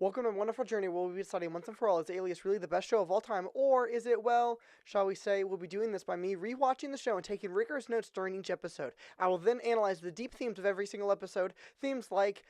Welcome to a wonderful journey where we'll be deciding once and for all, is Alias really the best show of all time, or is it, well, shall we say, we'll be doing this by me rewatching the show and taking rigorous notes during each episode. I will then analyze the deep themes of every single episode, themes like,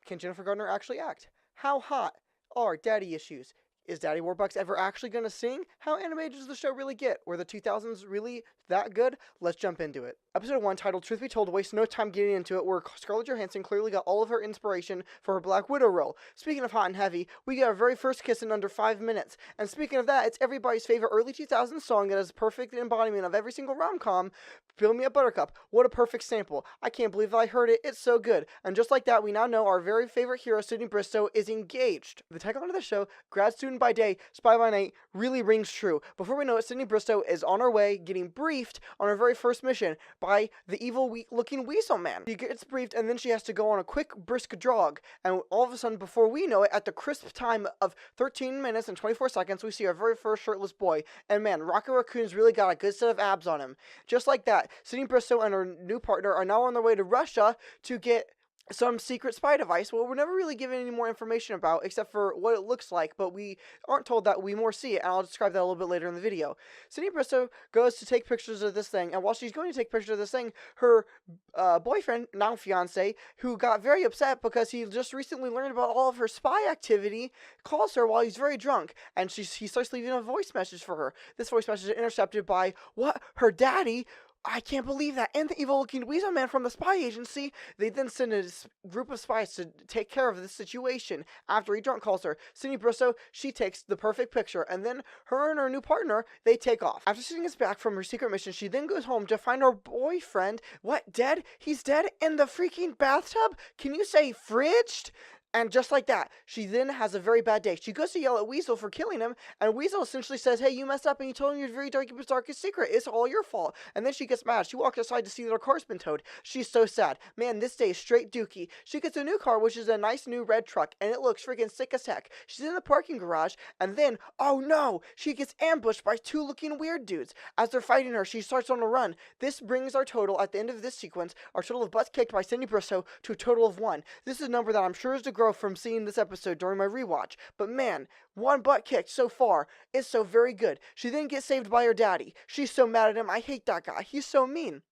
can Jennifer Gardner actually act? How hot are daddy issues? Is Daddy Warbucks ever actually going to sing? How animated does the show really get? Were the 2000s really that good? Let's jump into it. Episode 1, titled Truth Be Told, wastes no time getting into it, where Scarlett Johansson clearly got all of her inspiration for her Black Widow role. Speaking of hot and heavy, we get our very first kiss in under 5 minutes. And speaking of that, it's everybody's favorite early 2000s song that is a perfect embodiment of every single rom-com, Fill Me Up Buttercup. What a perfect sample. I can't believe that I heard it. It's so good. And just like that, we now know our very favorite hero, Sydney Bristow, is engaged. The tagline of the show, grad student by day, spy by night, really rings true. Before we know it, Sydney Bristow is on her way, getting briefed on her very first mission by the evil-looking weasel man. She gets briefed, and then she has to go on a quick, brisk jog. And all of a sudden, before we know it, at the crisp time of 13 minutes and 24 seconds, we see our very first shirtless boy. And man, Rocket Raccoon's really got a good set of abs on him. Just like that, Sydney Bristow and her new partner are now on their way to Russia to get some secret spy device. Well, we're never really given any more information about, except for what it looks like, but we aren't told that. We more see it, and I'll describe that a little bit later in the video. Sydney Bristow goes to take pictures of this thing, and while she's going to take pictures of this thing, her boyfriend, now fiance, who got very upset because he just recently learned about all of her spy activity, calls her while he's very drunk, and he starts leaving a voice message for her. This voice message is intercepted by, what? Her daddy? I can't believe that. And the evil-looking weasel man from the spy agency. They then send a group of spies to take care of this situation. After he drunk calls her, Sydney Bristow, she takes the perfect picture. And then her and her new partner, they take off. After she gets back from her secret mission, she then goes home to find her boyfriend. What, dead? He's dead in the freaking bathtub? Can you say fridged? And just like that, she then has a very bad day. She goes to yell at Weasel for killing him, and Weasel essentially says, hey, you messed up and you told him your very darkest secret. It's all your fault. And then she gets mad. She walks outside to see that her car's been towed. She's so sad. Man, this day is straight dookie. She gets a new car, which is a nice new red truck, and it looks freaking sick as heck. She's in the parking garage, and then, oh no, she gets ambushed by two looking weird dudes. As they're fighting her, she starts on a run. This brings our total, at the end of this sequence, our total of butts kicked by Sydney Bristow to a total of 1. This is a number that I'm sure is to grow from seeing this episode during my rewatch, but man, 1 butt kicked so far is so very good. She then gets saved by her daddy. She's so mad at him. I hate that guy. He's so mean.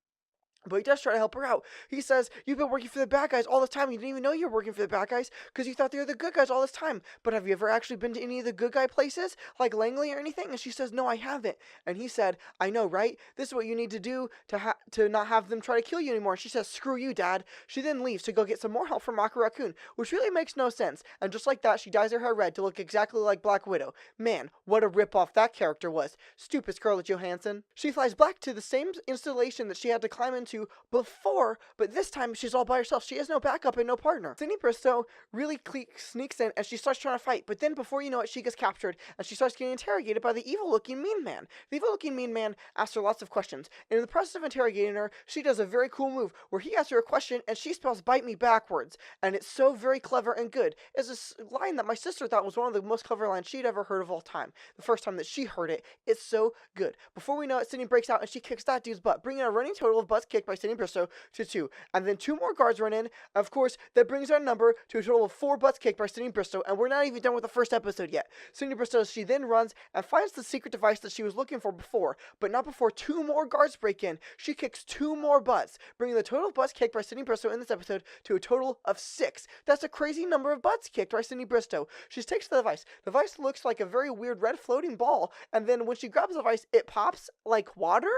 But he does try to help her out. He says, you've been working for the bad guys all this time. You didn't even know you were working for the bad guys because you thought they were the good guys all this time. But have you ever actually been to any of the good guy places, like Langley or anything? And she says, no, I haven't. And he said, I know, right? This is what you need to do to not have them try to kill you anymore. And she says, screw you, Dad. She then leaves to go get some more help from Rocket Raccoon, which really makes no sense. And just like that, she dyes her hair red to look exactly like Black Widow. Man, what a ripoff that character was. Stupid Scarlett Johansson. She flies back to the same installation that she had to climb into before, but this time she's all by herself. She has no backup and no partner. Sydney Bristow really sneaks in and she starts trying to fight, but then before you know it, she gets captured and she starts getting interrogated by the evil-looking mean man. The evil-looking mean man asks her lots of questions, and in the process of interrogating her, she does a very cool move where he asks her a question and she spells bite me backwards, and it's so very clever and good. It's a line that my sister thought was one of the most clever lines she'd ever heard of all time. The first time that she heard it, it's so good. Before we know it, Sydney breaks out and she kicks that dude's butt, bringing a running total of butts kicked by Sydney Bristow to 2. And then 2 more guards run in. Of course, that brings our number to a total of 4 butts kicked by Sydney Bristow, and we're not even done with the first episode yet. Sydney Bristow, she then runs and finds the secret device that she was looking for before, but not before 2 more guards break in. She kicks 2 more butts, bringing the total of butts kicked by Sydney Bristow in this episode to a total of 6. That's a crazy number of butts kicked by Sydney Bristow. She takes the device. The device looks like a very weird red floating ball, and then when she grabs the device, it pops like water?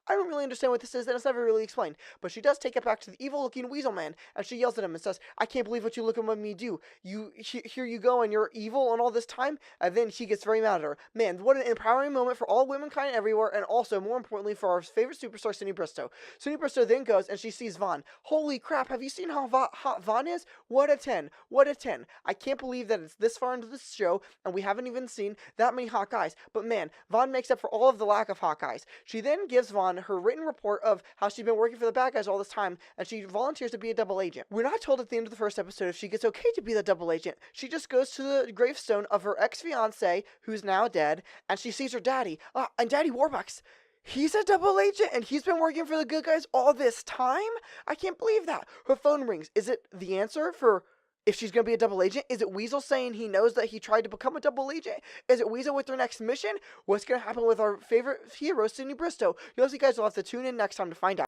I don't really understand what this is, and it's never really explained, but she does take it back to the evil-looking weasel man, and she yells at him and says, I can't believe what you look at me do. Here you go, and you're evil and all this time? And then he gets very mad at her. Man, what an empowering moment for all womankind everywhere, and also, more importantly, for our favorite superstar, Sydney Bristow. Sydney Bristow then goes, and she sees Vaughn. Holy crap, have you seen how hot Vaughn is? What a 10. What a 10. I can't believe that it's this far into this show, and we haven't even seen that many hot guys. But man, Vaughn makes up for all of the lack of hot guys. She then gives Vaughn her written report of how she's been working for the bad guys all this time, and she volunteers to be a double agent. We're not told at the end of the first episode if she gets okay to be the double agent. She just goes to the gravestone of her ex-fiance, who's now dead, and she sees her daddy. And Daddy Warbucks. He's a double agent, and he's been working for the good guys all this time? I can't believe that. Her phone rings. Is it the answer for if she's going to be a double agent? Is it Weasel saying he knows that he tried to become a double agent? Is it Weasel with their next mission? What's going to happen with our favorite hero, Sydney Bristow? You guys will have to tune in next time to find out.